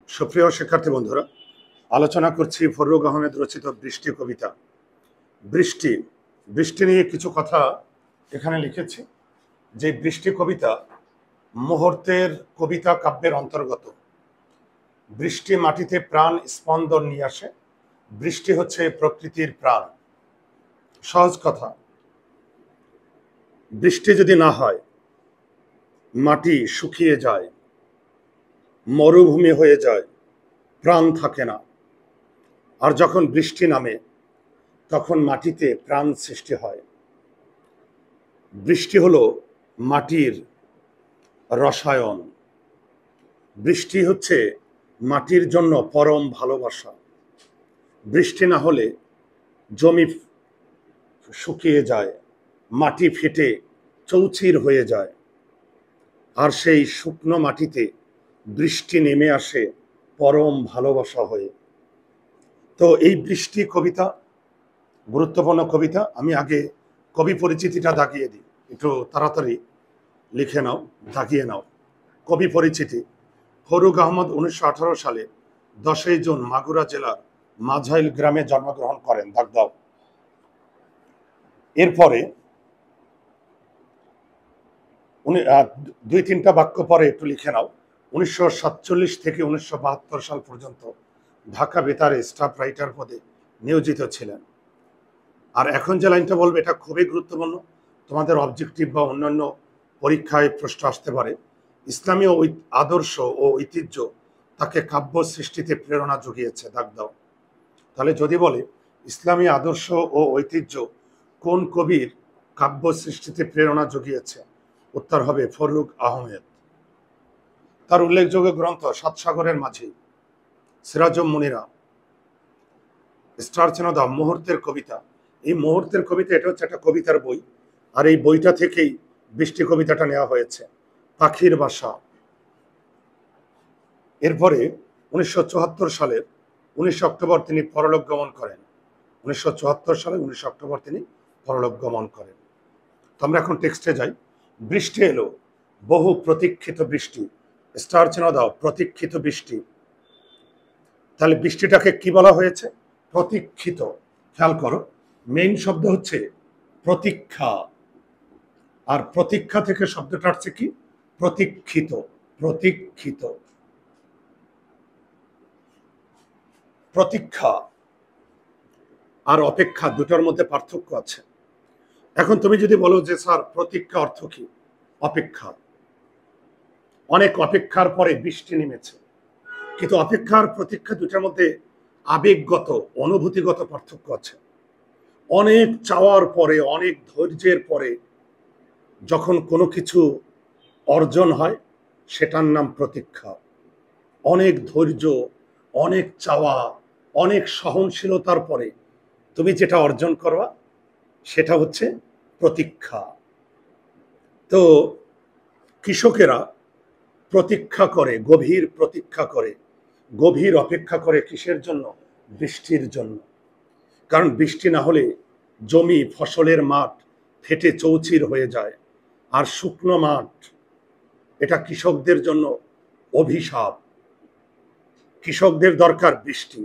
সুপ্রিয় শিক্ষার্থী বন্ধুরা, আলোচনা করছি ফররুখ আহমেদ রচিত বৃষ্টি কবিতা। বৃষ্টি বৃষ্টি নিয়ে কিছু কথা এখানে লিখেছি। যে বৃষ্টি কবিতা মুহূর্তের কবিতা কাব্যের অন্তর্গত। বৃষ্টি মাটিতে প্রাণ স্পন্দন নিয়ে আসে। বৃষ্টি হচ্ছে প্রকৃতির প্রাণ। সহজ কথা, বৃষ্টি যদি না হয় মাটি শুকিয়ে যায়, মরুভূমি হয়ে যায়, প্রাণ থাকে না। আর যখন বৃষ্টি নামে তখন মাটিতে প্রাণ সৃষ্টি হয়। বৃষ্টি হলো মাটির রসায়ন। বৃষ্টি হচ্ছে মাটির জন্য পরম ভালোবাসা। বৃষ্টি না হলে জমি শুকিয়ে যায়, মাটি ফেটে চৌচির হয়ে যায়। আর সেই শুকনো মাটিতে বৃষ্টি নেমে আসে পরম ভালোবাসা হয়ে। তো এই বৃষ্টি কবিতা গুরুত্বপূর্ণ কবিতা। আমি আগে কবি পরিচিতিটা দাগিয়ে দিই, একটু তাড়াতাড়ি লিখে নাও, দাগিয়ে নাও। কবি পরিচিতি: ফররুখ আহমদ 1918 সালে 10 জুন মাগুরা জেলার মাঝাইল গ্রামে জন্মগ্রহণ করেন। দাগ দাও। এরপরে উনি 2-3টা বাক্য পরে একটু লিখে নাও। 1947 থেকে 1972 সাল পর্যন্ত ঢাকা বেতারে স্টাফ রাইটার পদে নিয়োজিত ছিলেন। আর এখন যে লাইনটা বলবে এটা খুবই গুরুত্বপূর্ণ, তোমাদের অবজেক্টিভ বা অন্যান্য পরীক্ষায় প্রশ্ন আসতে পারে। ইসলামী আদর্শ ও ঐতিহ্য তাকে কাব্য সৃষ্টিতে প্রেরণা জুগিয়েছে। দাগ দাও। তাহলে যদি বলে ইসলামী আদর্শ ও ঐতিহ্য কোন কবির কাব্য সৃষ্টিতে প্রেরণা জুগিয়েছে, উত্তর হবে ফররুখ আহমেদ। তার উল্লেখযোগ্য গ্রন্থ সাত সাগরের মাঝি, সিরাজুম মুনিরা, স্টার চেনা দাও, মুহূর্তের কবিতা। এই মুহূর্তের কবিতা এটা হচ্ছে একটা কবিতার বই, আর এই বইটা থেকেই বৃষ্টি কবিতাটা নেওয়া হয়েছে। পাখির বাসা। এরপরে 1974 সালের 19 অক্টোবর তিনি পরলোক গমন করেন। 1974 সালে 19 অক্টোবর তিনি পরলোক গমন করেন। তো আমরা এখন টেক্সটে যাই। বৃষ্টি এলো, বহু প্রতীক্ষিত বৃষ্টি। স্টার চেনা দাও, প্রতীক্ষিত বৃষ্টি। তাহলে বৃষ্টিটাকে কি বলা হয়েছে? প্রতীক্ষিত। খেয়াল করো, মেইন শব্দ হচ্ছে প্রতীক্ষা, আর প্রতীক্ষা থেকে শব্দটা আসছে কি? প্রতীক্ষিত। প্রতীক্ষিত, প্রতীক্ষা আর অপেক্ষা দুটোর মধ্যে পার্থক্য আছে। এখন তুমি যদি বলো যে স্যার প্রতীক্ষা অর্থ কি? অপেক্ষা। অনেক অপেক্ষার পরে বৃষ্টি নেমেছে, কিন্তু অপেক্ষা আর প্রতীক্ষা দুটার মধ্যে আবেগগত, অনুভূতিগত পার্থক্য আছে। অনেক চাওয়ার পরে, অনেক ধৈর্যের পরে যখন কোনো কিছু অর্জন হয় সেটার নাম প্রতীক্ষা। অনেক ধৈর্য, অনেক চাওয়া, অনেক সহনশীলতার পরে তুমি যেটা অর্জন করবা সেটা হচ্ছে প্রতীক্ষা। তো কৃষকেরা প্রতীক্ষা করে, গভীর প্রতীক্ষা করে, গভীর অপেক্ষা করে কিসের জন্য? বৃষ্টির জন্য। কারণ বৃষ্টি না হলে জমি, ফসলের মাঠ ফেটে চৌচির হয়ে যায়। আর শুকনো মাঠ, এটা কৃষকদের জন্য অভিশাপ। কৃষকদের দরকার বৃষ্টি,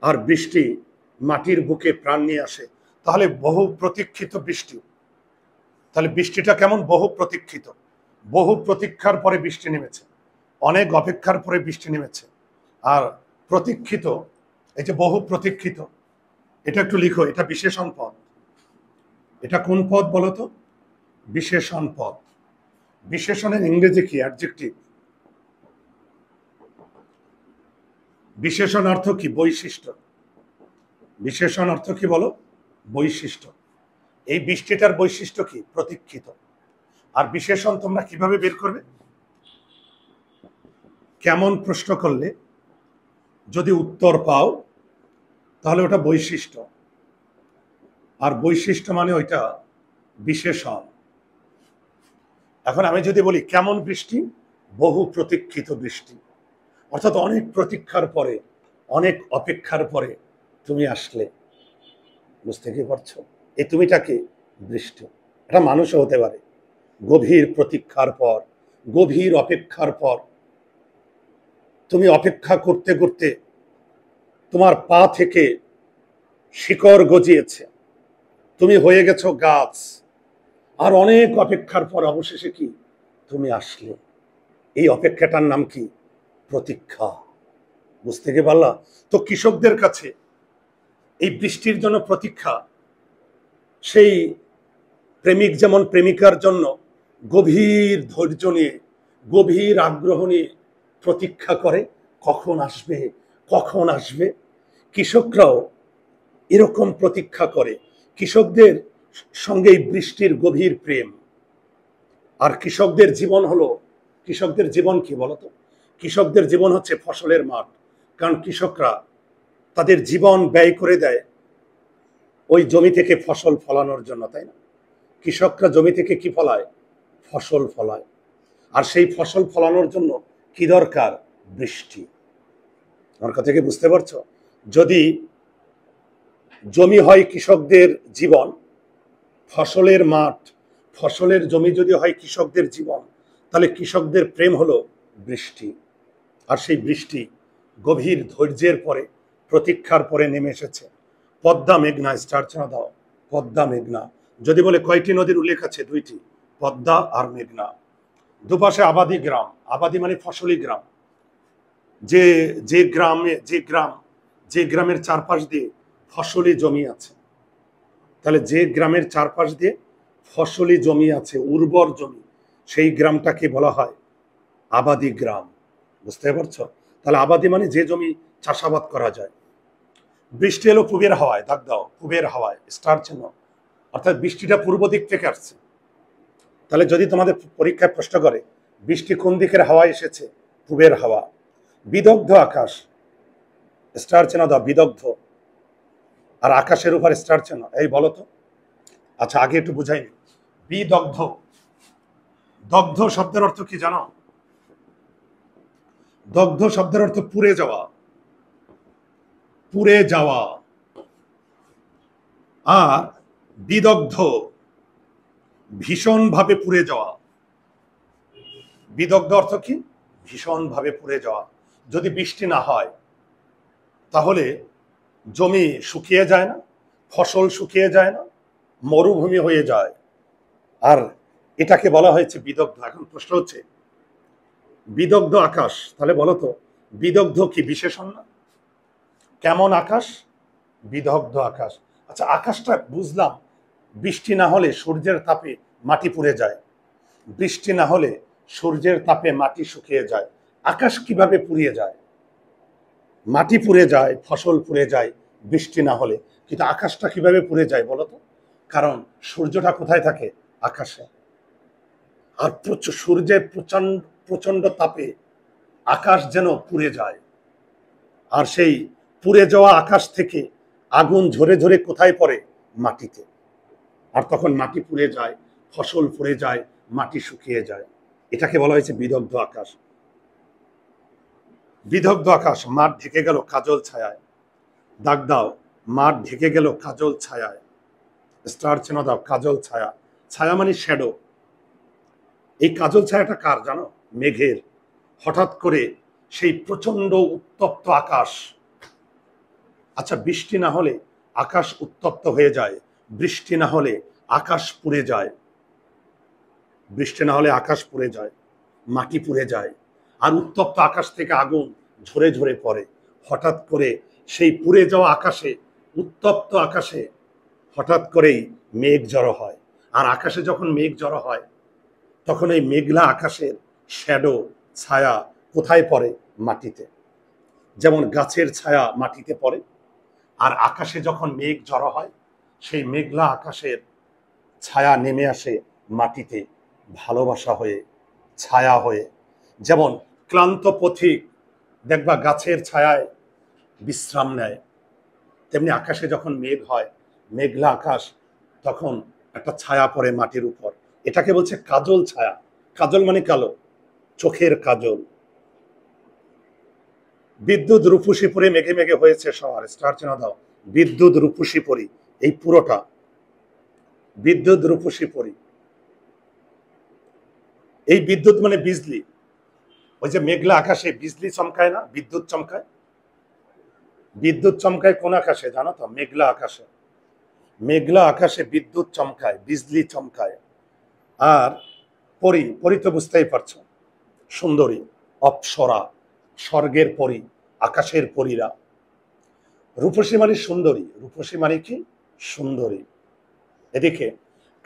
আর বৃষ্টি মাটির বুকে প্রাণ নিয়ে আসে। তাহলে বহু প্রতীক্ষিত বৃষ্টি। তাহলে বৃষ্টিটা কেমন? বহু প্রতীক্ষিত। বহু প্রতীক্ষার পরে বৃষ্টি নেমেছে, অনেক অপেক্ষার পরে বৃষ্টি নেমেছে। আর প্রতীক্ষিত, এই যে বহু প্রতীক্ষিত, এটা একটু লিখো, এটা বিশেষণ পদ। এটা কোন পদ বলো তো? বিশেষণ পদ। বিশেষণের ইংরেজি কি? অ্যাডজেক্টিভ। বিশেষণ অর্থ কি? বৈশিষ্ট্য। বিশেষণ অর্থ কি বলো? বৈশিষ্ট্য। এই বৃষ্টিটার বৈশিষ্ট্য কি? প্রতীক্ষিত। আর বিশেষণ তোমরা কিভাবে বের করবে? কেমন প্রশ্ন করলে যদি উত্তর পাও তাহলে ওটা বৈশিষ্ট্য, আর বৈশিষ্ট্য মানে ওইটা বিশেষণ। এখন আমি যদি বলি কেমন বৃষ্টি? বহু প্রতীক্ষিত বৃষ্টি। অর্থাৎ অনেক প্রতীক্ষার পরে, অনেক অপেক্ষার পরে তুমি আসলে। বুঝতে কি পারছো? এই তুমিটাকে বৃষ্টি। এটা মানুষও হতে পারে। গভীর প্রতীক্ষার পর, গভীর অপেক্ষার পর তুমি অপেক্ষা করতে করতে তোমার পা থেকে শিকড় গজিয়েছে, তুমি হয়ে গেছো গাছ, আর অনেক অপেক্ষার পর অবশেষে কি তুমি আসলে। এই অপেক্ষাটার নাম কি? প্রতীক্ষা। বুঝতে কি পারলা? তো কৃষকদের কাছে এই বৃষ্টির জন্য প্রতীক্ষা সেই প্রেমিক যেমন প্রেমিকার জন্য গভীর ধৈর্য নিয়ে, গভীর আগ্রহ নিয়ে প্রতীক্ষা করে কখন আসবে, কখন আসবে। কৃষকরাও এরকম প্রতীক্ষা করে। কৃষকদের সঙ্গে এই বৃষ্টির গভীর প্রেম। আর কৃষকদের জীবন হলো, কৃষকদের জীবন কি বলতো? কৃষকদের জীবন হচ্ছে ফসলের মাঠ। কারণ কৃষকরা তাদের জীবন ব্যয় করে দেয় ওই জমি থেকে ফসল ফলানোর জন্য, তাই না? কৃষকরা জমি থেকে কি ফলায়? ফসল ফলায়। আর সেই ফসল ফলানোর জন্য কি দরকার? বৃষ্টি। আমার কথা কি বুঝতে পারছো? যদি জমি হয় কৃষকদের জীবন, ফসলের মাঠ, ফসলের জমি যদি হয় কৃষকদের জীবন, তাহলে কৃষকদের প্রেম হলো বৃষ্টি। আর সেই বৃষ্টি গভীর ধৈর্যের পরে, প্রতীক্ষার পরে নেমে এসেছে। পদ্মা মেঘনা, স্টার চিহ্ন দাও। পদ্মা মেঘনা। যদি বলে কয়টি নদীর উল্লেখ আছে? দুইটি, পদ্মা আর মেঘনা। দুপাশে আবাদি গ্রাম। আবাদি মানে ফসলি গ্রাম। যে যে গ্রামে যে গ্রামের চারপাশ দিয়ে ফসলি জমি আছে, তাহলে যে গ্রামের চারপাশ দিয়ে ফসলি জমি আছে, উর্বর জমি, সেই গ্রামটাকে বলা হয় আবাদি গ্রাম। বুঝতে পারছো? তাহলে আবাদি মানে যে জমি চাষাবাদ করা যায়। বৃষ্টি এলো পূবের হাওয়ায়, দাগ দাও, পূবের হাওয়ায়, স্টার চিহ্ন। অর্থাৎ বৃষ্টিটা পূর্ব দিক থেকে আসছে। তাহলে যদি তোমাদের পরীক্ষায় প্রশ্ন করে বৃষ্টি কোন দিকের হাওয়া এসেছে? পূবের হাওয়া। বিদগ্ধ আকাশ, স্টার চিহ্ন দাও, বিদগ্ধ। আর আকাশের উপর স্টার চিহ্ন। এই বলো তো। আচ্ছা, আগে একটু বুঝাইনি। বিদগ্ধ, দগ্ধ শব্দের অর্থ কি জানো? দগ্ধ শব্দের অর্থ পুড়ে যাওয়া, পুড়ে যাওয়া। আর বিদগ্ধ ভীষণভাবে পুড়ে যাওয়া। বিদগ্ধ অর্থ কি? ভীষণভাবে পুড়ে যাওয়া। যদি বৃষ্টি না হয় তাহলে জমি শুকিয়ে যায় না, ফসল শুকিয়ে যায় না, মরুভূমি হয়ে যায়। আর এটাকে বলা হয়েছে বিদগ্ধ। এখন প্রশ্ন হচ্ছে বিদগ্ধ আকাশ, তাহলে বলো তো বিদগ্ধ কি বিশেষণ না? কেমন আকাশ? বিদগ্ধ আকাশ। আচ্ছা, আকাশটা বুঝলাম, বৃষ্টি না হলে সূর্যের তাপে মাটি পুড়ে যায়, বৃষ্টি না হলে সূর্যের তাপে মাটি শুকিয়ে যায়। আকাশ কিভাবে পুড়িয়ে যায়? মাটি পুড়ে যায়, ফসল পুড়ে যায় বৃষ্টি না হলে, কিন্তু আকাশটা কিভাবে পুড়ে যায় বলো তো? কারণ সূর্যটা কোথায় থাকে? আকাশে। আর সূর্যের প্রচন্ড প্রচন্ড তাপে আকাশ যেন পুড়ে যায়। আর সেই পুড়ে যাওয়া আকাশ থেকে আগুন ঝরে ঝরে কোথায় পড়ে? মাটিতে। আর তখন মাটি পুড়ে যায়, ফসল পুড়ে যায়, মাটি শুকিয়ে যায়। এটাকে বলা হয়েছে বিদগ্ধ আকাশ। বিদগ্ধ আকাশ। মাঠ ঢেকে গেল কাজল ছায়ায়, দাগ দাও, মাঠ ঢেকে গেল কাজল ছায়ায়, স্টার চিহ্ন দাও। কাজল ছায়া, ছায়া মানে শ্যাডো। এই কাজল ছায়াটা কার জানো? মেঘের। হঠাৎ করে সেই প্রচন্ড উত্তপ্ত আকাশ। আচ্ছা, বৃষ্টি না হলে আকাশ উত্তপ্ত হয়ে যায়, বৃষ্টি না হলে আকাশ পুড়ে যায়, বৃষ্টি না হলে আকাশ পুড়ে যায়, মাটি পুড়ে যায়। আর উত্তপ্ত আকাশ থেকে আগুন ঝরে ঝরে পড়ে। হঠাৎ করে সেই পুড়ে যাওয়া আকাশে, উত্তপ্ত আকাশে হঠাৎ করেই মেঘ জড়ো হয়। আর আকাশে যখন মেঘ জড়ো হয় তখন এই মেঘলা আকাশের শ্যাডো, ছায়া কোথায় পড়ে? মাটিতে। যেমন গাছের ছায়া মাটিতে পড়ে, আর আকাশে যখন মেঘ জড়ো হয় সেই মেঘলা আকাশের ছায়া নেমে আসে মাটিতে, ভালোবাসা হয়ে, ছায়া হয়ে। যেমন ক্লান্ত পথিক দেখবা গাছের ছায়ায় বিশ্রাম নেয়, তেমনি আকাশে যখন মেঘ হয়, মেঘলা আকাশ, তখন একটা ছায়া পড়ে মাটির উপর। এটাকে বলছে কাজল ছায়া। কাজল মানে কালো, চোখের কাজল। বিদ্যুৎ রূপসী পরি মেঘে মেঘে হয়েছে শহর, স্টার চিহ্ন দাও। বিদ্যুৎ রূপসী পরি, এই পুরোটা বিদ্যুৎ রূপসী পরি। এই বিদ্যুৎ মানে বিজলি। ওই যে মেঘলা আকাশে বিজলি চমকায় না, বিদ্যুৎ চমকায়। বিদ্যুৎ চমকায় কোন আকাশে জানো তো? মেঘলা আকাশে। মেঘলা আকাশে বিদ্যুৎ চমকায়, বিজলি চমকায়। আর পরী, পরী তো বুঝতেই পারছো, সুন্দরী, অপ্সরা, স্বর্গের পরী, আকাশের পরীরা। রূপসী মানে সুন্দরী, রূপসী মানে কি? সুন্দরী। এদিকে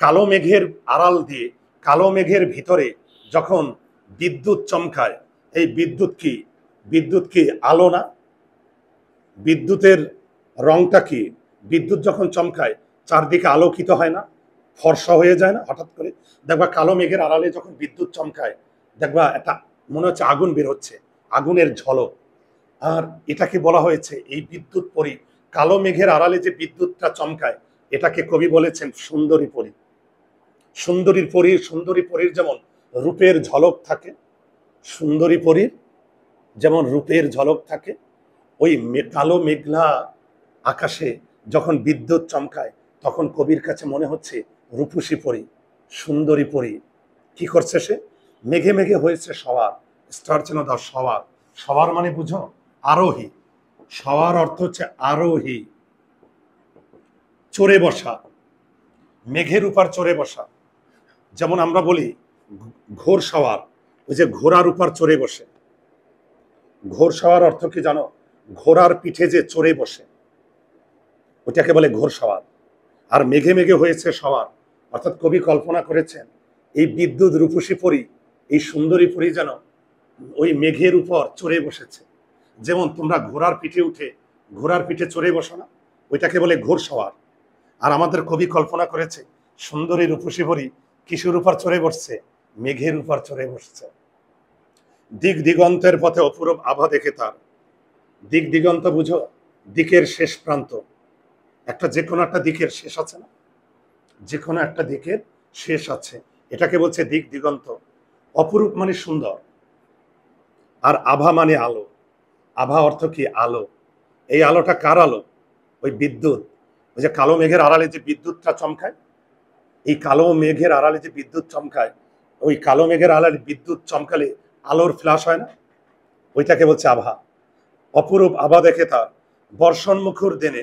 কালো মেঘের আড়াল দিয়ে, কালো মেঘের ভিতরে যখন বিদ্যুৎ চমকায়, এই বিদ্যুৎ কি? বিদ্যুৎ কি আলো না? বিদ্যুতের রংটা কি? বিদ্যুৎ যখন চমকায় চারদিকে আলোকিত হয় না, ফর্সা হয়ে যায় না হঠাৎ করে? দেখবা কালো মেঘের আড়ালে যখন বিদ্যুৎ চমকায়, দেখবা একটা মনে হচ্ছে আগুন বের হচ্ছে, আগুনের ঝলক। আর এটাকে বলা হয়েছে, এই বিদ্যুৎ পরী, কালো মেঘের আড়ালে যে বিদ্যুৎটা চমকায়, এটাকে কবি বলেছেন সুন্দরী পরী। সুন্দরীর পরী, সুন্দরী পরীর যেমন রূপের ঝলক থাকে, সুন্দরী পরীর যেমন রূপের ঝলক থাকে, ওই কালো মেঘলা আকাশে যখন বিদ্যুৎ চমকায়, তখন কবির কাছে মনে হচ্ছে রূপসী পরী, সুন্দরী পরী। কি করছে সে? মেঘে মেঘে হয়েছে সওয়ার। স্টার চিহ্ন দাও, সওয়ার। সওয়ার মানে বুঝো? আরোহী। সওয়ার অর্থ হচ্ছে আরোহী, চড়ে বসা, মেঘের উপর চড়ে বসা। যেমন আমরা বলি ঘোড় সওয়ার, ওই যে ঘোড়ার উপর চড়ে বসে। ঘোড় সওয়ার অর্থ কি জানো? ঘোড়ার পিঠে যে চড়ে বসে, ওটাকে বলে ঘোড় সওয়ার। আর মেঘে মেঘে হয়েছে সওয়ার, অর্থাৎ কবি কল্পনা করেছেন এই বিদ্যুৎ রূপসী পরী, এই সুন্দরী পরী যেন ওই মেঘের উপর চড়ে বসেছে। যেমন তোমরা ঘোড়ার পিঠে উঠে ঘোড়ার পিঠে চড়ে বসো না, ওইটাকে বলে ঘোড় সওয়ার। আর আমাদের কবি কল্পনা করেছে সুন্দরী রূপসী পরী কিসের উপর চড়ে বসছে? মেঘের উপর চড়ে বসছে। দিক দিগন্তের পথে অপূরব আভা দেখে তার। দিক দিগন্ত বুঝো? দিকের শেষ প্রান্ত। একটা যে কোনো একটা দিকের শেষ আছে না? যে কোনো একটা দিকের শেষ আছে, এটাকে বলছে দিক দিগন্ত। অপরূপ মানে সুন্দর, আর আভা মানে আলো। আভা অর্থ কি? আলো। এই আলোটা কার আলো? ওই বিদ্যুৎ। ওই যে কালো মেঘের আড়ালে যে বিদ্যুৎটা চমকায়, এই কালো মেঘের আড়ালে যে বিদ্যুৎ চমকায়, ওই কালো মেঘের আড়ালে বিদ্যুৎ চমকালে আলোর ফ্ল্যাশ হয় না, ওইটাকে বলছে আভা। অপরূপ আভা দেখে তার বর্ষণ মুখর দিনে।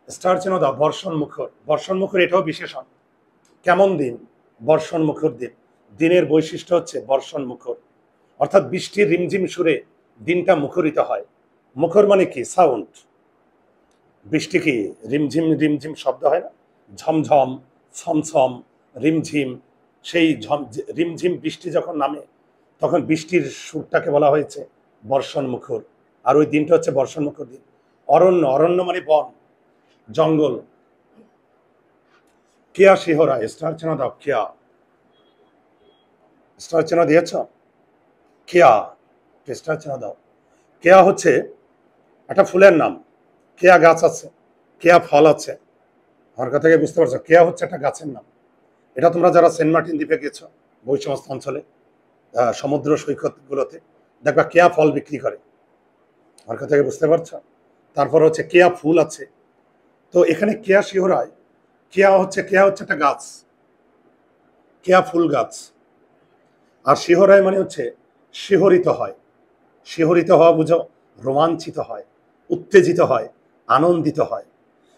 স্টার চিহ্ন দাও, বর্ষণ মুখর। বর্ষণ মুখর এটাও বিশেষণ। কেমন দিন? বর্ষণ মুখর দিন। দিনের বৈশিষ্ট্য হচ্ছে বর্ষণ মুখর, অর্থাৎ বৃষ্টির রিমঝিম সুরে দিনটা মুখরিত হয়। মুখর মানে কি? সাউন্ড। বৃষ্টি কি রিমঝিম রিমঝিম শব্দ হয় না? ঝমঝম, ছমছম, রিমঝিম। সেই রিমঝিম বৃষ্টি যখন নামে, তখন বৃষ্টির সুরটাকে বলা হয়েছে বর্ষণ মুখর। আর ওই দিনটা হচ্ছে বর্ষণ মুখর দিন। অরণ্য, অরণ্য মানে বন, জঙ্গল। কেয়া শিহরা। স্টার চিহ্ন দাও, কেয়া। স্টার চিহ্ন দিয়েছ? কেয়া, স্টার চিহ্ন দাও। কেয়া হচ্ছে একটা ফুলের নাম। কেয়া গাছ আছে, কেয়া ফল আছে। আমার কথা থেকে বুঝতে পারছো? কেয়া হচ্ছে একটা গাছের নাম। এটা তোমরা যারা সেন্ট মার্টিন দ্বীপে গেছো, বই সমস্ত অঞ্চলে, সমুদ্র সৈকত গুলোতে, দেখবা কেয়া ফল বিক্রি করে। আমার কথা থেকে বুঝতে পারছো? তারপর হচ্ছে কেয়া ফুল আছে। তো এখানে কেয়া শিহরায়, কেয়া হচ্ছে একটা গাছ, কেয়া ফুল গাছ। আর শিহরায় মানে হচ্ছে শিহরিত হয়। শিহরিত হওয়া বুঝো? রোমাঞ্চিত হয়, উত্তেজিত হয়, আনন্দিত হয়।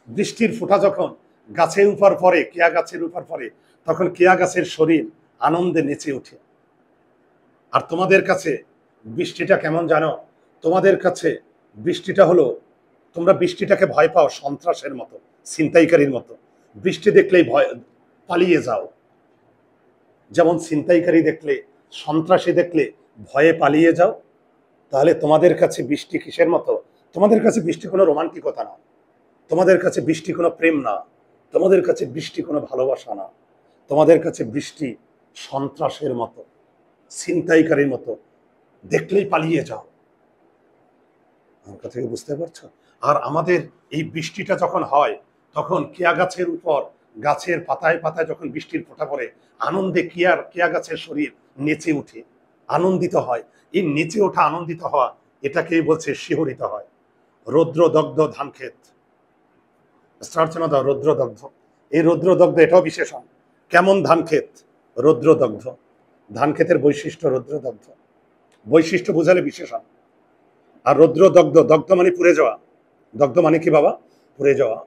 বৃষ্টির ফোঁটা যখন গাছের উপর পড়ে, কেয়া গাছের উপর পড়ে, তখন কেয়া গাছের শরীর আনন্দে নেচে ওঠে। আর তোমাদের কাছে বৃষ্টিটা কেমন জানো? তোমাদের কাছে বৃষ্টিটা হলো, তোমরা বৃষ্টিটাকে ভয় পাও সন্ত্রাসের মতো, ছিনতাইকারীর মতো। বৃষ্টি দেখলেই ভয়, পালিয়ে যাও। যেমন ছিনতাইকারী দেখলে, সন্ত্রাসী দেখলে ভয়ে পালিয়ে যাও, তাহলে তোমাদের কাছে বৃষ্টি কিসের মতো? তোমাদের কাছে বৃষ্টি কোনো রোমান্টিকতা না, তোমাদের কাছে বৃষ্টি কোনো প্রেম না, তোমাদের কাছে বৃষ্টি কোনো ভালোবাসা না। তোমাদের কাছে বৃষ্টি সন্ত্রাসের মতো, ছিনতাইকারীর মতো, দেখলেই পালিয়ে যাও। আমার কথা কি বুঝতে পারছো? আর আমাদের এই বৃষ্টিটা যখন হয়, তখন কেয়া গাছের উপর, গাছের পাতায় পাতায় যখন বৃষ্টির ফোঁটা পড়ে, আনন্দে কেয়া গাছের শরীর নেচে উঠে, আনন্দিত হয়। এই নেচে ওঠা, আনন্দিত হওয়া, এটাকেই বলছে শিহরিত হয়। রৌদ্র দগ্ধ ধান ক্ষেত। স্টার চিহ্ন দাও, রৌদ্র দগ্ধ। এই রৌদ্র দগ্ধ এটাও বিশেষণ। কেমন ধান ক্ষেত? রৌদ্র দগ্ধ। ধান ক্ষেতের বৈশিষ্ট্য রৌদ্র দগ্ধ। বৈশিষ্ট্য বোঝালে বিশেষণ। আর রৌদ্র দগ্ধ, দগ্ধ মানে পুড়ে যাওয়া, দগ্ধ মানে কি বাবা? পুড়ে যাওয়া।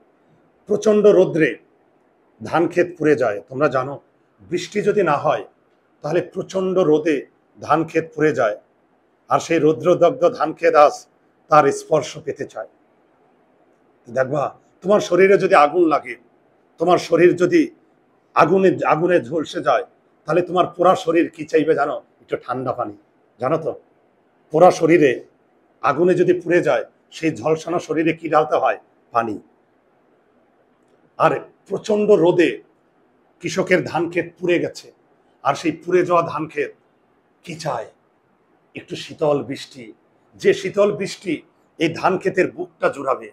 প্রচন্ড রৌদ্রে ধান ক্ষেত পুড়ে যায়। তোমরা জানো বৃষ্টি যদি না হয় তাহলে প্রচন্ড রোদে ধান ক্ষেত পুড়ে যায়, আর সেই রৌদ্রদগ্ধ ধান ক্ষেত আজ তার স্পর্শ পেতে চায়। দেখবা তোমার শরীরে যদি আগুন লাগে, তোমার শরীর যদি আগুনে আগুনে ঝলসে যায়, তাহলে তোমার পুরা শরীর কি চাইবে জানো? একটু ঠান্ডা পানি। জানো তো, পুরা শরীরে আগুনে যদি পুড়ে যায়, সেই ঝলসানো শরীরে কি ঢালতে হয়? পানি। আর প্রচন্ড রোদে কৃষকের ধান ক্ষেত পুড়ে গেছে, আর সেই পুড়ে যাওয়া ধান ক্ষেত কি চায়? একটু শীতল বৃষ্টি। যে শীতল বৃষ্টি এই ধান ক্ষেতের বুকটা জুড়াবে।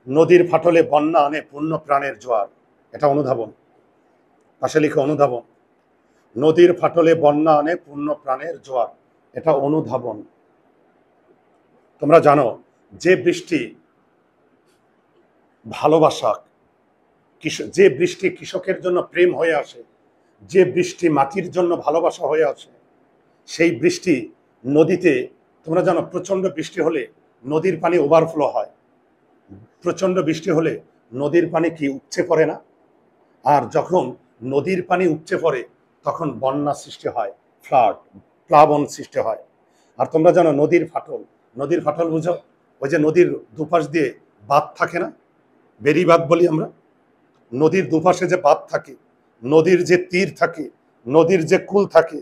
নদীর ফাটলে বন্যা আনে পূর্ণ প্রাণের জোয়ার, এটা অনুধাবন। পাশে লিখে অনুধাবন। নদীর ফাটলে বন্যা আনে পূর্ণ প্রাণের জোয়ার, এটা অনুধাবন। তোমরা জানো যে বৃষ্টি ভালোবাসা, যে বৃষ্টি কৃষকের জন্য প্রেম হয়ে আসে, যে বৃষ্টি মাটির জন্য ভালোবাসা হয়ে আসে, সেই বৃষ্টি নদীতে, তোমরা জানো প্রচন্ড বৃষ্টি হলে নদীর পানি ওভারফ্লো হয়। প্রচন্ড বৃষ্টি হলে নদীর পানি কি উপচে পড়ে না? আর যখন নদীর পানি উপচে পড়ে তখন বন্যা সৃষ্টি হয়, ফ্লাড, প্লাবন সৃষ্টি হয়। আর তোমরা জানো নদীর ফাটল, নদীর ফাটল বুঝো? ওই যে নদীর দুপাশ দিয়ে বাঁধ থাকে না, বেড়িবাঁধ বলি আমরা। নদীর দুপাশে যে বাঁধ থাকে, নদীর যে তীর থাকে, নদীর যে কুল থাকে,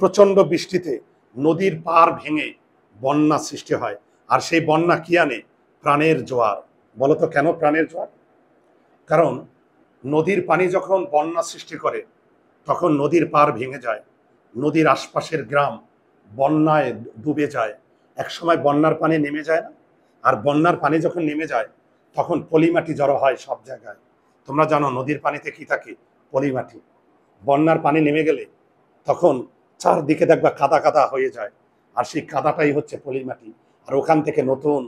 প্রচন্ড বৃষ্টিতে নদীর পার ভেঙে বন্যা সৃষ্টি হয়। আর সেই বন্যা কি আনে? প্রাণের জোয়ার। বলতো কেন প্রাণের জোয়ার? কারণ নদীর পানি যখন বন্যা সৃষ্টি করে তখন নদীর পার ভেঙে যায়, নদীর আশপাশের গ্রাম বন্যায় ডুবে যায়। একসময় বন্যার পানি নেমে যায় না? আর বন্যার পানি যখন নেমে যায় তখন পলিমাটি জড়ো হয় সব জায়গায়। তোমরা জানো নদীর পানিতে কি থাকে? পলিমাটি। বন্যার পানি নেমে গেলে তখন চারদিকে দেখবা কাদা কাদা হয়ে যায়, আর সেই কাদাটাই হচ্ছে পলিমাটি। আর ওখান থেকে নতুন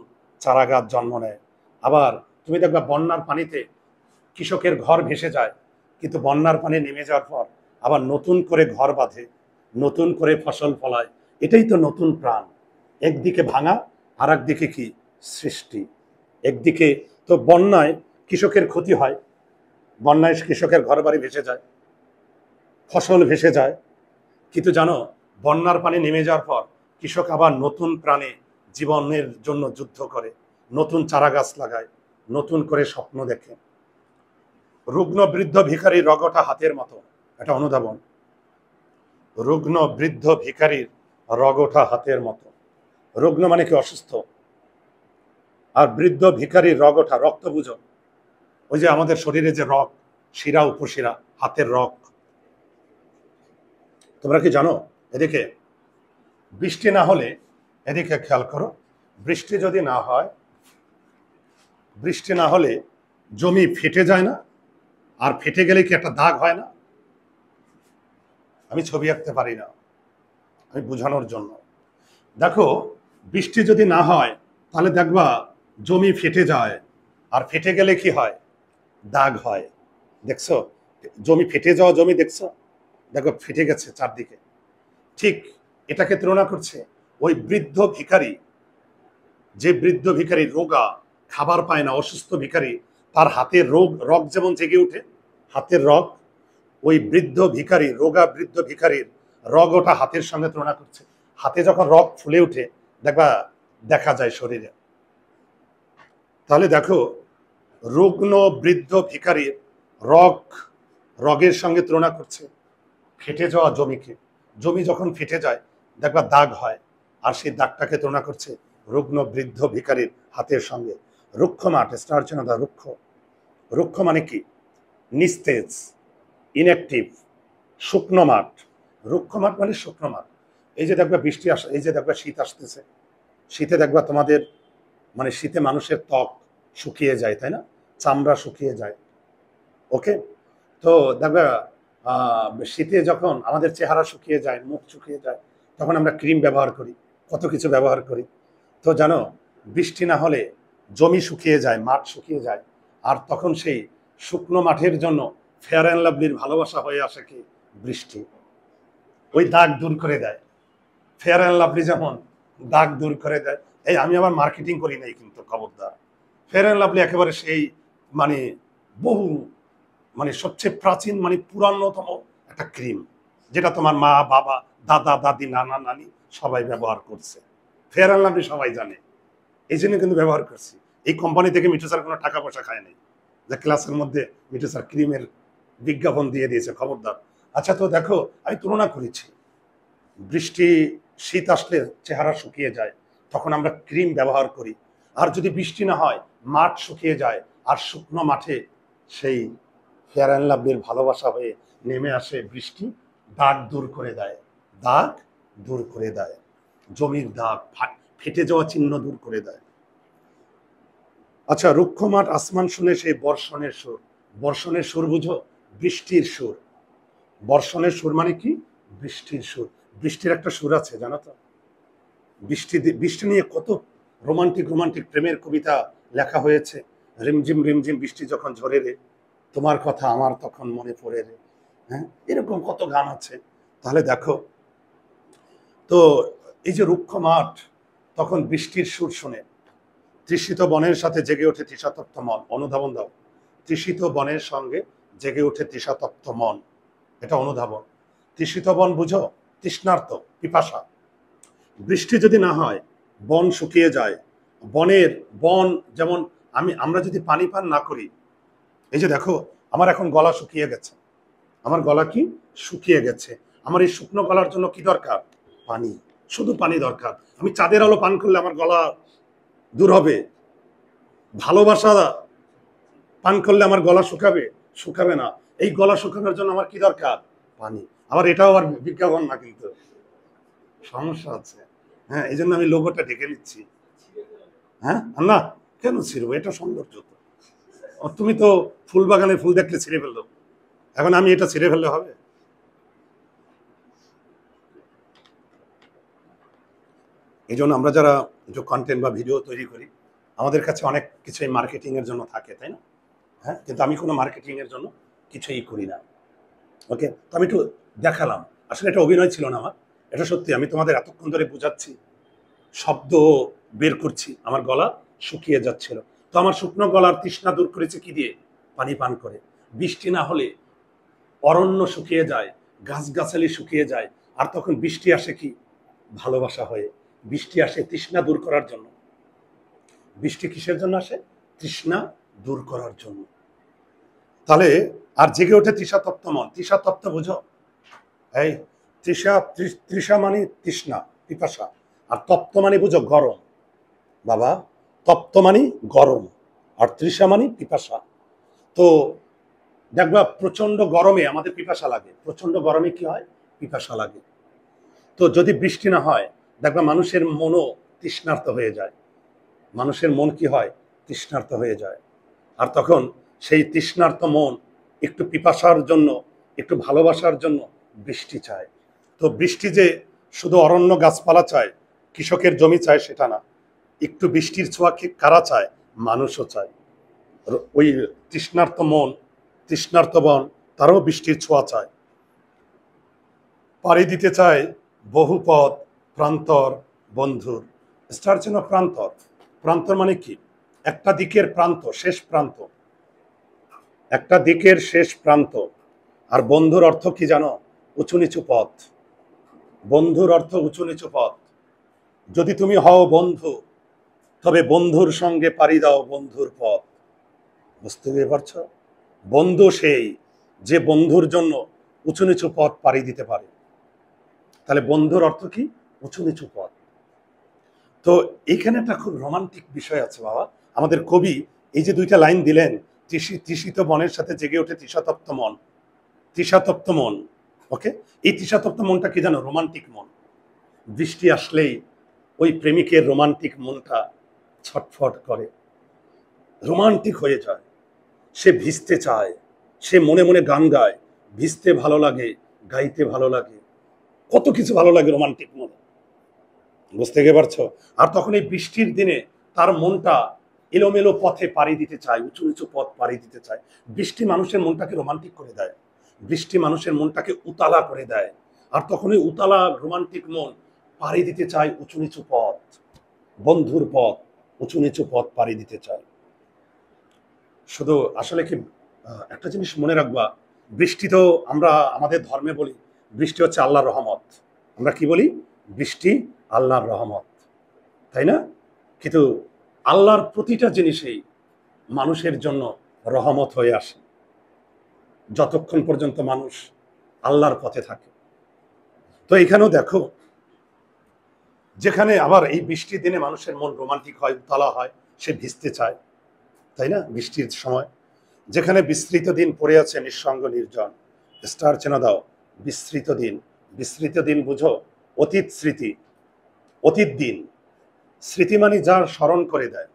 চারা গাছ জন্ম নেয়। আবার তুমি দেখবা বন্যার পানিতে কৃষকের ঘর ভেসে যায়, কিন্তু বন্যার পানি নেমে যাওয়ার পর আবার নতুন করে ঘর বাঁধে, নতুন করে ফসল ফলায়। এটাই তো নতুন প্রাণ। একদিকে ভাঙা, আর একদিকে কি? সৃষ্টি। একদিকে তো বন্যায় কৃষকের ক্ষতি হয়, বন্যায় কৃষকের ঘর বাড়ি ভেসে যায়, ফসল ভেসে যায়। কিন্তু জানো বন্যার পানি নেমে যাওয়ার পর কৃষক আবার নতুন প্রাণে জীবনের জন্য যুদ্ধ করে, নতুন চারা গাছ লাগায়, নতুন করে স্বপ্ন দেখে। রুগ্ন বৃদ্ধ ভিখারির রগটা হাতের মতো, এটা অনুধাবন। রুগ্ন বৃদ্ধ ভিখারির রগটা হাতের মতো। রুগ্ন মানে কি? অসুস্থ। আর বৃদ্ধ ভিখারির রগটা, রক্ত বুঝো? ওই যে আমাদের শরীরে যে রগ, শিরা উপশিরা, হাতের রগ। তোমরা কি জানো এদিকে বৃষ্টি না হলে, এদিকে খেয়াল করো, বৃষ্টি যদি না হয়, বৃষ্টি না হলে জমি ফেটে যায় না? আর ফেটে গেলে কি একটা দাগ হয় না? আমি ছবি আঁকতে পারি না, আমি বোঝানোর জন্য। দেখো বৃষ্টি যদি না হয় তাহলে দেখবা জমি ফেটে যায়, আর ফেটে গেলে কি হয়? দাগ হয়। দেখছো জমি ফেটে যাওয়া জমি? দেখছো? দেখো ফেটে গেছে চারদিকে। ঠিক এটাকে তুলনা করছে ওই বৃদ্ধ ভিখারি, যে বৃদ্ধ ভিখারি রোগা, খাবার পায় না, অসুস্থ ভিখারি, তার হাতের রগ যেমন জেগে উঠে, হাতের রগ, ওই বৃদ্ধ ভিখারি, রোগা বৃদ্ধ ভিখারির রগ ওটা হাতের সঙ্গে তুলনা করছে। হাতে যখন রগ ফুলে উঠে দেখবা দেখা যায় শরীরে। তাহলে দেখো রুগ্ন বৃদ্ধ ভিখারির রগ, রগের সঙ্গে তুলনা করছে ফেটে যাওয়া জমিকে। জমি যখন ফেটে যায় দেখবা দাগ হয়, আর সেই দাগটাকে তুলনা করছে রুগ্ন বৃদ্ধ ভিখারির হাতের সঙ্গে। রুক্ষ মাঠ, স্টার্চনদা, রুক্ষ। রুক্ষ মানে কি? নিস্তেজ, ইনঅ্যাক্টিভ, শুকনো মাঠ। রুক্ষ মাঠ মানে শুকনো মাঠ। এই যে দেখবা বৃষ্টি আসে, এই যে দেখবা শীত আসতেছে, শীতে দেখবা তোমাদের মানে শীতে মানুষের ত্বক শুকিয়ে যায়, তাই না? চামড়া শুকিয়ে যায়। ওকে, তো দেখবা শীতে যখন আমাদের চেহারা শুকিয়ে যায়, মুখ শুকিয়ে যায়, তখন আমরা ক্রিম ব্যবহার করি, কত কিছু ব্যবহার করি। তো জানো বৃষ্টি না হলে জমি শুকিয়ে যায়, মাঠ শুকিয়ে যায়, আর তখন সেই শুকনো মাঠের জন্য ফেয়ার অ্যান্ড লাভলির ভালোবাসা হয়ে আসে কি? বৃষ্টি। ওই দাগ দূর করে দেয়। ফেয়ার অ্যান্ড লাভলি যেমন দাগ দূর করে দেয়, এই আমি আবার মার্কেটিং করি নাই কিন্তু, খবরদার। ফেয়ার অ্যান্ড লাভলি একেবারে সেই মানে বহু মানে সবচেয়ে প্রাচীন মানে পুরাতনতম একটা ক্রিম, যেটা তোমার মা বাবা দাদা দাদি নানা নানি সবাই ব্যবহার করছে। ফেয়ার অ্যান্ড লাভলি সবাই জানে, এই জন্য কিন্তু ব্যবহার করছি। এই কোম্পানি থেকে মিঠু স্যার কোনো টাকা পয়সা খায় নাই যে ক্লাসের মধ্যে মিঠু স্যার ক্রিমের বিজ্ঞাপন দিয়ে দিয়েছে, খবরদার। আচ্ছা, তো দেখো আমি তুলনা করেছি, বৃষ্টি শীত আসলে চেহারা শুকিয়ে যায়, তখন আমরা ক্রিম ব্যবহার করি। আর যদি বৃষ্টি না হয়, মাঠ শুকিয়ে যায়, আর শুকনো মাঠে সেই ফেয়ার অ্যান্ড লাভলির ভালোবাসা হয়ে নেমে আসে বৃষ্টি, দাগ দূর করে দেয়, দাগ দূর করে দেয়, জমির দাগ ফেটে যাওয়া চিহ্ন দূর করে দেয়। আচ্ছা, রুক্ষ মাঠ আসমান শুনে সেই বর্ষণের সুর। বর্ষণের সুর বুঝো? বৃষ্টির সুর। বর্ষণের সুর মানে কি? বৃষ্টির সুর। বৃষ্টির একটা সুর আছে জানো তো? বৃষ্টি নিয়ে কত রোমান্টিক রোমান্টিক প্রেমের কবিতা লেখা হয়েছে। রিমঝিম রিমঝিম বৃষ্টি যখন ঝরে রে, তোমার কথা আমার তখন মনে পড়ে রে। হ্যাঁ, এরকম কত গান আছে। তাহলে দেখো তো, এই যে রুক্ষ মাঠ, তখন বৃষ্টির সুর শুনে তৃষিত বনের সাথে জেগে ওঠে তৃষাতপ্ত মন। অনুধাবন দাও, তৃষিত বনের সঙ্গে জেগে ওঠে তৃষাতপ্ত মন, এটা অনুধাবন। তৃষিত বন বুঝো? তৃষ্ণার্ত, পিপাসা। বৃষ্টি যদি না হয় বন শুকিয়ে যায়। বন যেমন আমরা যদি পানি পান না করি, এই যে দেখো আমার এখন গলা শুকিয়ে গেছে, আমার গলা কি শুকিয়ে গেছে, আমার এই শুকনো গলার জন্য কি দরকার? পানি, শুধু পানি দরকার। আমি চাঁদের আলো পান করলে আমার গলা দূর হবে? ভালোবাসা পান করলে আমার গলা শুকাবে? শুকাবে না। এই গলা শুকানোর জন্য আমার কি দরকার? পানি। আবার এটাও আর বিজ্ঞাপন না, কিন্তু সমস্যা আছে। হ্যাঁ, এই জন্য আমি লোগোটা ঢেকে নিচ্ছি। হ্যাঁ না, কেন ছিড়বো? এটা সৌন্দর্য তো। তুমি তো ফুল বাগানে ফুল দেখলে ছিঁড়ে ফেললো, এখন আমি এটা ছিঁড়ে ফেললে হবে? এই জন্য আমরা যারা যে কন্টেন্ট বা ভিডিও তৈরি করি, আমাদের কাছে অনেক কিছুই মার্কেটিং এর জন্য থাকে, তাই না? হ্যাঁ, কিন্তু আমি কোনো মার্কেটিং এর জন্য কিছুই করি না। ওকে, তো আমি একটু দেখালাম, আসলে এটা অভিনয় ছিল না আমার, এটা সত্যি। আমি তোমাদের এতক্ষণ ধরে বোঝাচ্ছি, শব্দ বের করছি, আমার গলা শুকিয়ে যাচ্ছিল। তো আমার শুকনো গলার তৃষ্ণা দূর করেছে কি দিয়ে? পানি পান করে। বৃষ্টি না হলে অরণ্য শুকিয়ে যায়, গাছগাছালি শুকিয়ে যায়, আর তখন বৃষ্টি আসে কি? ভালোবাসা হয়ে। বৃষ্টি আসে তৃষ্ণা দূর করার জন্য। বৃষ্টি কিসের জন্য আসে? তৃষ্ণা দূর করার জন্য। তাহলে আর জেগে ওঠে তৃষাতপ্ত মন। তৃষাতপ্ত বুঝো? এই তৃষা মানে তৃষ্ণা, পিপাসা, আর তপ্ত মানে বুঝো? গরম। বাবা, তপ্ত মানে গরম, আর তৃষা মানে পিপাসা। তো দেখবা প্রচন্ড গরমে আমাদের পিপাসা লাগে, প্রচন্ড গরমে কি হয়? পিপাসা লাগে। তো যদি বৃষ্টি না হয়, দেখবা মানুষের মনও তৃষ্ণার্ত হয়ে যায়। মানুষের মন কি হয়? তৃষ্ণার্ত হয়ে যায়। আর তখন সেই তৃষ্ণার্ত মন একটু পিপাসার জন্য, একটু ভালোবাসার জন্য বৃষ্টি চায়। তো বৃষ্টি যে শুধু অরণ্য গাছপালা চায়, কৃষকের জমি চায় সেটা না। একটু বৃষ্টির ছোঁয়াকে কারা চায়? মানুষও চায়। ওই তৃষ্ণার্ত মন, তৃষ্ণার্ত বন, তারাও বৃষ্টির ছোঁয়া চায়। পাড়ি দিতে চায় বহু পথ প্রান্তর বন্ধুর। স্টার যেন প্রান্তর। প্রান্তর মানে কি? একটা দিকের প্রান্ত, শেষ প্রান্ত, একটা দিকের শেষ প্রান্ত। আর বন্ধুর অর্থ কি জানো? উঁচু নিচু পথ। বন্ধুর অর্থ উঁচু নিচু পথ। যদি তুমি হও বন্ধু, তবে বন্ধুর সঙ্গে পাড়ি দাও বন্ধুর পথ। বুঝতে পারছ? বন্ধু সেই যে বন্ধুর জন্য উঁচু নিচু পথ পাড়ি দিতে পারে। তাহলে বন্ধুর অর্থ কি? উঁচু নিচু পথ। তো এইখানে একটা খুব রোমান্টিক বিষয় আছে বাবা। আমাদের কবি এই যে দুইটা লাইন দিলেন, তৃষিত বনের সাথে জেগে ওঠে তৃষাতপ্ত মন। তৃষাতপ্ত মন, ওকে। এই তৃষাতপ্ত মনটা কি জানো? রোমান্টিক মন। বৃষ্টি আসলেই ওই প্রেমিকের রোমান্টিক মনটা ছটফট করে, রোমান্টিক হয়ে যায়। সে ভিজতে চায়, সে মনে মনে গান গায়। ভিজতে ভালো লাগে, গাইতে ভালো লাগে, কত কিছু ভালো লাগে রোমান্টিক মনে। বুঝতে পারছো? আর তখন এই বৃষ্টির দিনে তার মনটা এলোমেলো পথে পাড়ি দিতে চায়, উঁচু নিচু পথ পাড়ি দিতে চায়। বৃষ্টি মানুষের মনটাকে রোমান্টিক করে দেয়, বৃষ্টি মানুষের মনটাকে উতালা করে দেয়। আর তখন ওই উতালা রোমান্টিক মন পাড়ি দিতে চায় উঁচু নিচু পথ, বন্ধুর পথ, উঁচু নিচু পথ পাড়ি দিতে চায়। শুধু আসলে কি একটা জিনিস মনে রাখবা, বৃষ্টি তো আমরা আমাদের ধর্মে বলি বৃষ্টি হচ্ছে আল্লাহর রহমত। আমরা কি বলি? বৃষ্টি আল্লাহর রহমত, তাই না? কিন্তু আল্লাহর প্রতিটা জিনিসেই মানুষের জন্য রহমত হয়ে আসে যতক্ষণ পর্যন্ত মানুষ আল্লাহর পথে থাকে। তো এখানেও দেখো, যেখানে আবার এই বৃষ্টির দিনে মানুষের মন রোমান্টিক হয়, উতলা হয়, সে ভিজতে চায়, তাই না? বৃষ্টির সময় যেখানে বিস্তৃত দিন পড়ে আছে নিঃসঙ্গ নির্জন, স্টার চেনা দাও, বিস্তৃত দিন। বিস্তৃত দিন বুঝো, অতীত স্মৃতি, অতীত দিন। স্মৃতি মানে যার স্মরণ করে দেয়,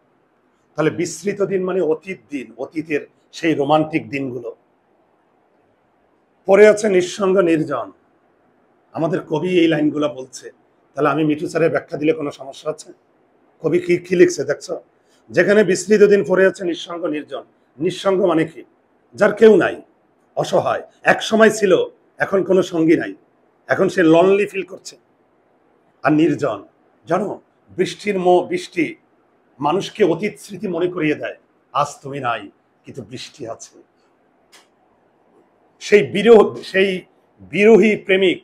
তাহলে বিস্তৃত দিন মানে অতীত দিন, অতীতের সেই রোমান্টিক দিনগুলো পড়ে আছে নিঃসঙ্গ নির্জন। আমাদের কবি এই লাইনগুলো বলছে, তাহলে আমি মিঠু স্যারের ব্যাখ্যা দিলে কোনো সমস্যা আছে? কবি কি কি লিখছে দেখছো? যেখানে বিস্তৃত দিন পড়ে আছে নিঃসঙ্গ নির্জন। নিঃসঙ্গ মানে কি? যার কেউ নাই, অসহায়। এক সময় ছিল, এখন কোনো সঙ্গী নাই, এখন সে লনলি ফিল করছে। আর নির্জন, জানো, বৃষ্টি মানুষকে অতীত স্মৃতি মনে করিয়ে দেয়। আজ তুমি নাই, কিন্তু বৃষ্টি আছে। সেই বিরোহী প্রেমিক,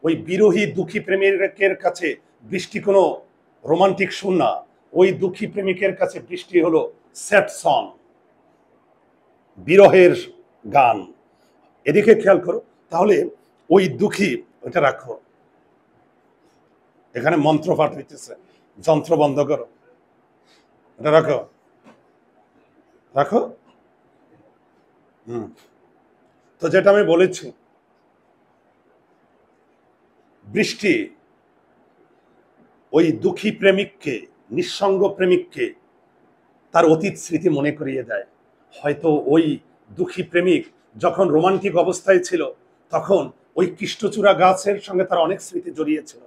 ওই বিরোহী দুঃখী প্রেমিকের কাছে বৃষ্টি কোনো রোমান্টিক সুর না। ওই দুঃখী প্রেমিকের কাছে বৃষ্টি হলো স্যাড সং, বিরহের গান। এদিকে খেয়াল করো, তাহলে ওই দুঃখী, ওইটা রাখো, এখানে মন্ত্র পাঠ হইতেছে, যন্ত্র বন্ধ করো, এটা রাখো, রাখো। তো যেটা আমি বলেছি, বৃষ্টি ওই দুঃখী প্রেমিককে, নিঃসঙ্গ প্রেমিককে তার অতীত স্মৃতি মনে করিয়ে দেয়। হয়তো ওই দুঃখী প্রেমিক যখন রোমান্টিক অবস্থায় ছিল, তখন ওই কৃষ্ণচূড়া গাছের সঙ্গে তার অনেক স্মৃতি জড়িয়েছিল।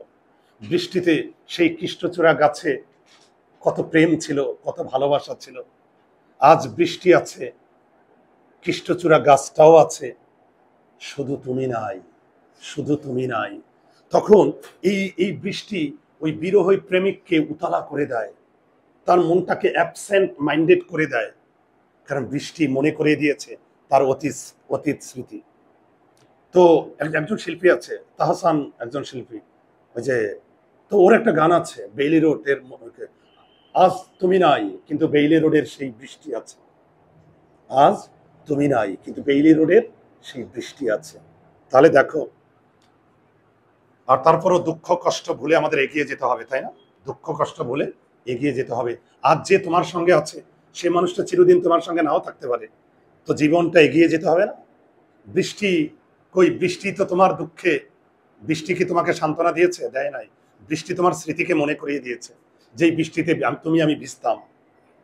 বৃষ্টিতে সেই কৃষ্ণচূড়া গাছে কত প্রেম ছিল, কত ভালোবাসা ছিল। আজ বৃষ্টি আছে, কৃষ্ণচূড়া গাছটাও আছে, শুধু তুমি নাই, শুধু তুমি নাই। তখন এই বৃষ্টি ওই বিরহী প্রেমিককে উতলা করে দেয়, তার মনটাকে অ্যাবসেন্ট মাইন্ডেড করে দেয়, কারণ বৃষ্টি মনে করে দিয়েছে তার অতীত স্মৃতি। তো একজন শিল্পী আছে, তাহসান, একজন শিল্পী, ওই যে, তো ওর একটা গান আছে বেইলি রোডের, আজ তুমি নাই কিন্তু বেইলি রোডের সেই বৃষ্টি আছে। আজ তুমি নাই কিন্তু বেইলি রোডের সেই বৃষ্টি আছে। তাহলে দেখো, আর তারপরও দুঃখ কষ্ট ভুলে আমাদের এগিয়ে যেতে হবে, তাই না? দুঃখ কষ্ট ভুলে এগিয়ে যেতে হবে। আজ যে তোমার সঙ্গে আছে, সে মানুষটা চিরদিন তোমার সঙ্গে নাও থাকতে পারে, তো জীবনটা এগিয়ে যেতে হবে না? বৃষ্টি, কই বৃষ্টি তো তোমার দুঃখে, বৃষ্টি কি তোমাকে সান্ত্বনা দিয়েছে? দেয় নাই। বৃষ্টি তোমার স্মৃতিকে মনে করিয়ে দিয়েছে, যেই বৃষ্টিতে আমি ভিজতাম,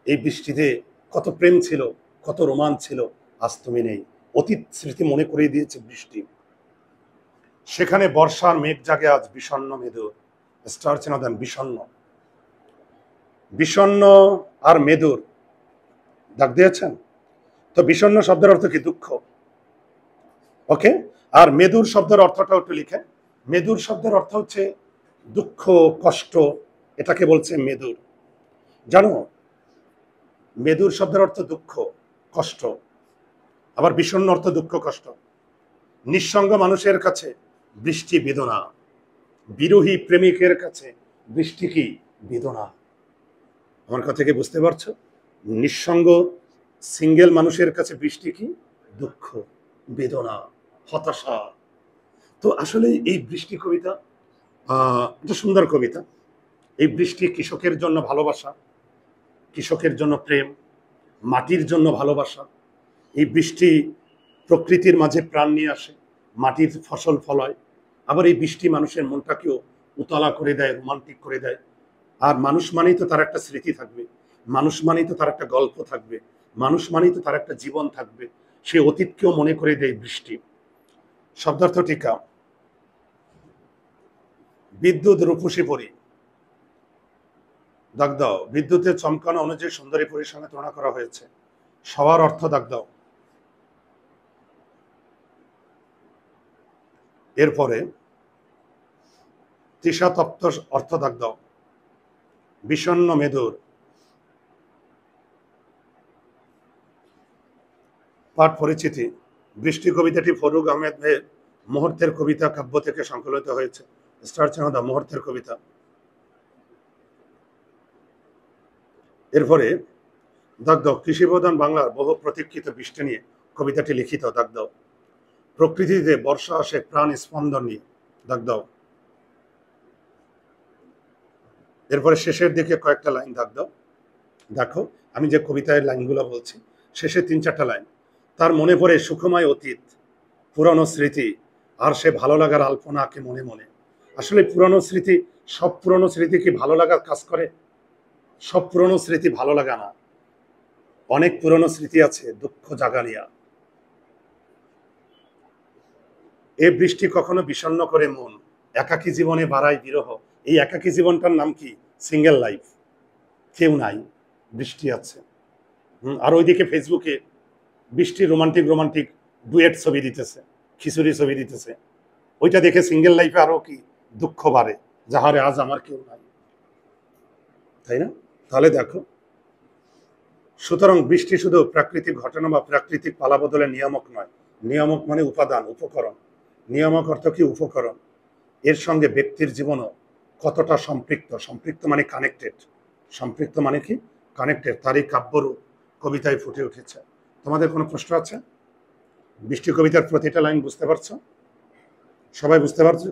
এই বৃষ্টিতে কত প্রেম ছিল, কত রোমাঞ্চ ছিল, আজ তুমি নেই। অতীত স্মৃতি মনে করিয়ে দিয়েছে বৃষ্টি। সেখানে বর্ষার মেঘ জাগে আজ বিষণ্ণ মেদুর। স্টার চেনা দেন, বিষণ্ণ। বিষণ্ণ আর মেদুর দাগ দিয়েছেন? তো বিষণ্ণ শব্দের অর্থ কি? দুঃখ। ওকে, আর মেদুর শব্দের অর্থটা একটু লিখেন। মেদুর শব্দের অর্থ হচ্ছে দুঃখ, কষ্ট, এটাকে বলছে মেদুর। জানো, মেদুর শব্দের অর্থ দুঃখ, কষ্ট, আবার বিষণ্ণ অর্থ দুঃখ, কষ্ট। নিঃসঙ্গ মানুষের কাছে বৃষ্টি বেদনা, বিরোহী প্রেমিকের কাছে বৃষ্টি কি? বেদনা। আমার কথা কি বুঝতে পারছো? নিঃসঙ্গ সিঙ্গেল মানুষের কাছে বৃষ্টি কি? দুঃখ, বেদনা, হতাশা। তো আসলে এই বৃষ্টি কবিতা একটা সুন্দর কবিতা। এই বৃষ্টি কৃষকের জন্য ভালোবাসা, কৃষকের জন্য প্রেম, মাটির জন্য ভালোবাসা। এই বৃষ্টি প্রকৃতির মাঝে প্রাণ নিয়ে আসে, মাটির ফসল ফলায়। আবার এই বৃষ্টি মানুষের মনটাকেও উতলা করে দেয়, রোমান্টিক করে দেয়। আর মানুষ মানেই তো তার একটা স্মৃতি থাকবে, মানুষ মানেই তো তার একটা গল্প থাকবে, মানুষ মানেই তো তার একটা জীবন থাকবে। সে অতীতকেও মনে করে দেয় বৃষ্টি। শব্দার্থ টিকা, বিদ্যুৎ রূপসী পরি, দাগ দাও। বিদ্যুতের চমকানো অনুযায়ী সুন্দরী পরীর সঙ্গে তুলনা করা হয়েছে। সবার অর্থ দাগ দাও। এরপরে তৃষা তপ্ত অর্থদগ্ধ বিষণ্ণ মেদুর। পাঠ পরিচিতি। বৃষ্টি কবিতাটি ফরুক আহমেদের মুহূর্তের কবিতা কাব্য থেকে সংকলিত হয়েছে। স্টার চিহ্ন দাও, মুহূর্তের কবিতা। এরপরে দাগ দাও, কৃষিপ্রধান বাংলার বহু প্রতীক্ষিত বৃষ্টি নিয়ে কবিতাটি লিখিত। দাগ দাও, প্রকৃতিতে বর্ষা আসে প্রাণ স্পন্দন নিয়ে। দাগ দাও। এরপরে শেষের দিকে কয়েকটা লাইন দাগ দাও। দেখো আমি যে কবিতার লাইনগুলো বলছি, শেষে 3-4টা লাইন। তার মনে পড়ে সুখময় অতীত, পুরানো স্মৃতি, আর সে ভালো লাগার আলপনা আঁকে মনে মনে। আসলে পুরানো স্মৃতি, সব পুরানো স্মৃতি কি ভালো লাগার কাজ করে? সব পুরনো স্মৃতি ভালো লাগা না। অনেক পুরনো স্মৃতি আছে দুঃখ জাগালিয়া। এ বৃষ্টি কখনো বিষণ্ণ করে মন, একাকী জীবনে বাড়ায় বিরহ। এই একাকী জীবনটার নাম কি? Single life. কেউ নাই, বৃষ্টি আছে। আর ওইদিকে ফেসবুকে বৃষ্টি রোমান্টিক রোমান্টিক ডুয়েট ছবি দিতেছে, খিচুড়ি ছবি দিতেছে। ওইটা দেখে সিঙ্গেল লাইফে আরো কি দুঃখ বাড়ে, যাহারে আজ আমার কেউ নাই, তাই না? তাহলে দেখো, সুতরাং বৃষ্টি শুধু প্রাকৃতিক ঘটনা বা প্রাকৃতিক পালাবদলের নিয়ামক নয়। নিয়ামক মানে উপাদান, উপকরণ। নিয়ামক অর্থ কি? উপকরণ। এর সঙ্গে ব্যক্তির জীবনও কতটা সম্পৃক্ত। সম্পৃক্ত মানে কানেক্টেড। সম্পৃক্ত মানে কি? কানেক্টেড। তারই কাব্যরূপ কবিতায় ফুটে উঠেছে। তোমাদের কোনো প্রশ্ন আছে? বৃষ্টি কবিতার প্রতিটা লাইন বুঝতে পারছো? সবাই বুঝতে পারছো?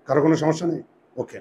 কারো কোনো সমস্যা নেই? ওকে।